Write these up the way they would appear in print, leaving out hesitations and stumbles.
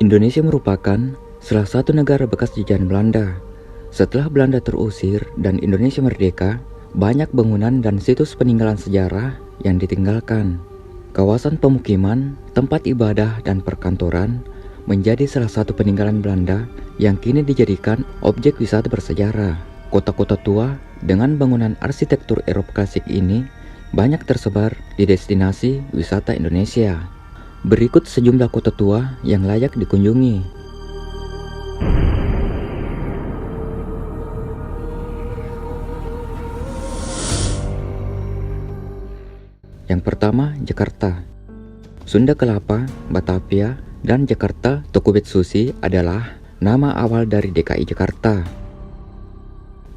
Indonesia merupakan salah satu negara bekas jajahan Belanda. Setelah Belanda terusir dan Indonesia merdeka, banyak bangunan dan situs peninggalan sejarah yang ditinggalkan. Kawasan pemukiman, tempat ibadah, dan perkantoran menjadi salah satu peninggalan Belanda yang kini dijadikan objek wisata bersejarah. Kota-kota tua dengan bangunan arsitektur Eropa klasik ini banyak tersebar di destinasi wisata Indonesia. Berikut sejumlah kota tua yang layak dikunjungi. Yang pertama, Jakarta. Sunda Kelapa, Batavia, dan Jakarta Tokubetsuji adalah nama awal dari DKI Jakarta.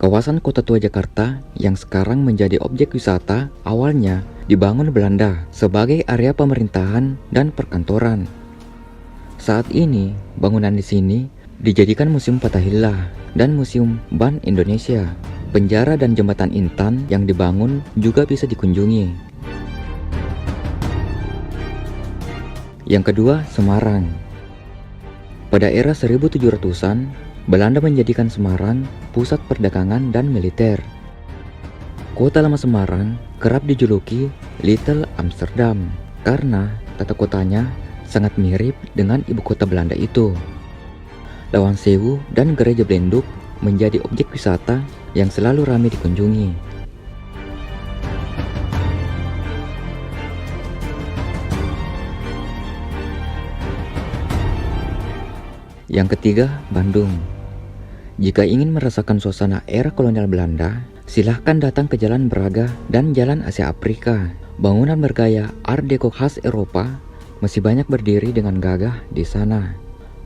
Kawasan kota tua Jakarta yang sekarang menjadi objek wisata awalnya dibangun Belanda sebagai area pemerintahan dan perkantoran. Saat ini, bangunan di sini dijadikan Museum Fathahillah dan Museum Ban Indonesia. Penjara dan Jembatan Intan yang dibangun juga bisa dikunjungi. Yang kedua, Semarang. Pada era 1700-an, Belanda menjadikan Semarang pusat perdagangan dan militer. Kota lama Semarang kerap dijuluki Little Amsterdam karena tata kotanya sangat mirip dengan ibu kota Belanda itu. Lawang Sewu dan Gereja Belenduk menjadi objek wisata yang selalu ramai dikunjungi. Yang ketiga, Bandung. Jika ingin merasakan suasana era kolonial Belanda, silahkan datang ke Jalan Braga dan Jalan Asia Afrika. Bangunan bergaya Art Deco khas Eropa masih banyak berdiri dengan gagah di sana.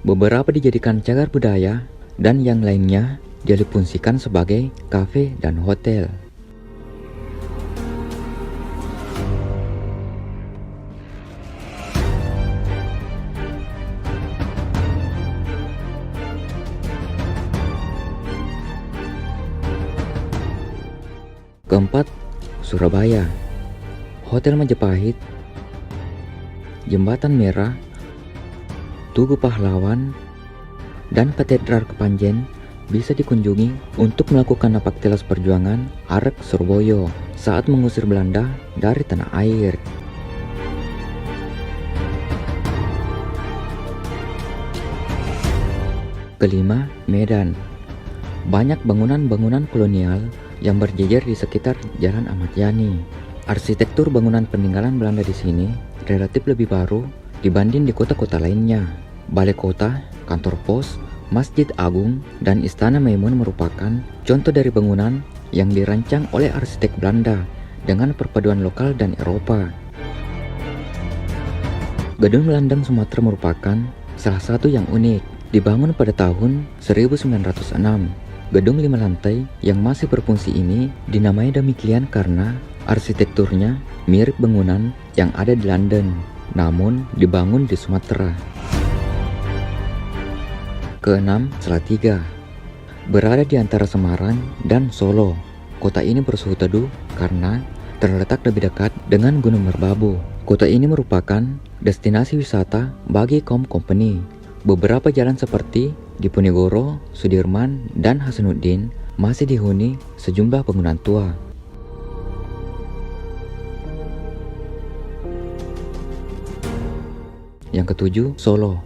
Beberapa dijadikan cagar budaya dan yang lainnya difungsikan sebagai kafe dan hotel. Keempat, Surabaya. Hotel Majapahit, Jembatan Merah, Tugu Pahlawan, dan Katedral Kepanjen bisa dikunjungi untuk melakukan napak tilas perjuangan Arek Surabaya saat mengusir Belanda dari tanah air. Kelima, Medan. Banyak bangunan-bangunan kolonial yang berjejer di sekitar Jalan Ahmad Yani. Arsitektur bangunan peninggalan Belanda di sini relatif lebih baru dibanding di kota-kota lainnya. Balai kota, kantor pos, Masjid Agung, dan Istana Maimun merupakan contoh dari bangunan yang dirancang oleh arsitek Belanda dengan perpaduan lokal dan Eropa. Gedung Landang Sumatera merupakan salah satu yang unik, dibangun pada tahun 1906. Gedung 5 lantai yang masih berfungsi ini dinamai demikian karena arsitekturnya mirip bangunan yang ada di London, namun dibangun di Sumatera. Keenam, Salatiga. Berada di antara Semarang dan Solo. Kota ini bersuhu teduh karena terletak lebih dekat dengan Gunung Merbabu. Kota ini merupakan destinasi wisata bagi kaum company. Beberapa jalan seperti Diponegoro, Sudirman, dan Hasanuddin masih dihuni sejumlah bangunan tua. Yang ketujuh, Solo.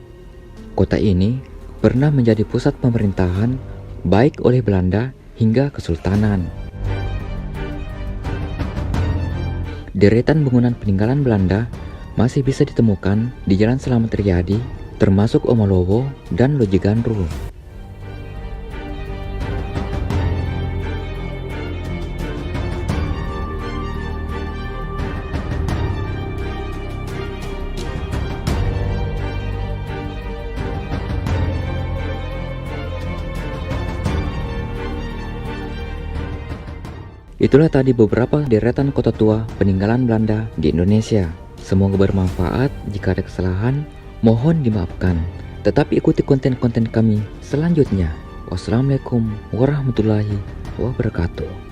Kota ini pernah menjadi pusat pemerintahan baik oleh Belanda hingga Kesultanan. Deretan bangunan peninggalan Belanda masih bisa ditemukan di Jalan Slamet Riyadi, termasuk Omolowo dan Loji Gandrul. Itulah tadi beberapa deretan kota tua peninggalan Belanda di Indonesia. Semoga bermanfaat. Jika ada kesalahan, mohon dimaafkan. Tetap ikuti konten-konten kami selanjutnya. Wassalamualaikum warahmatullahi wabarakatuh.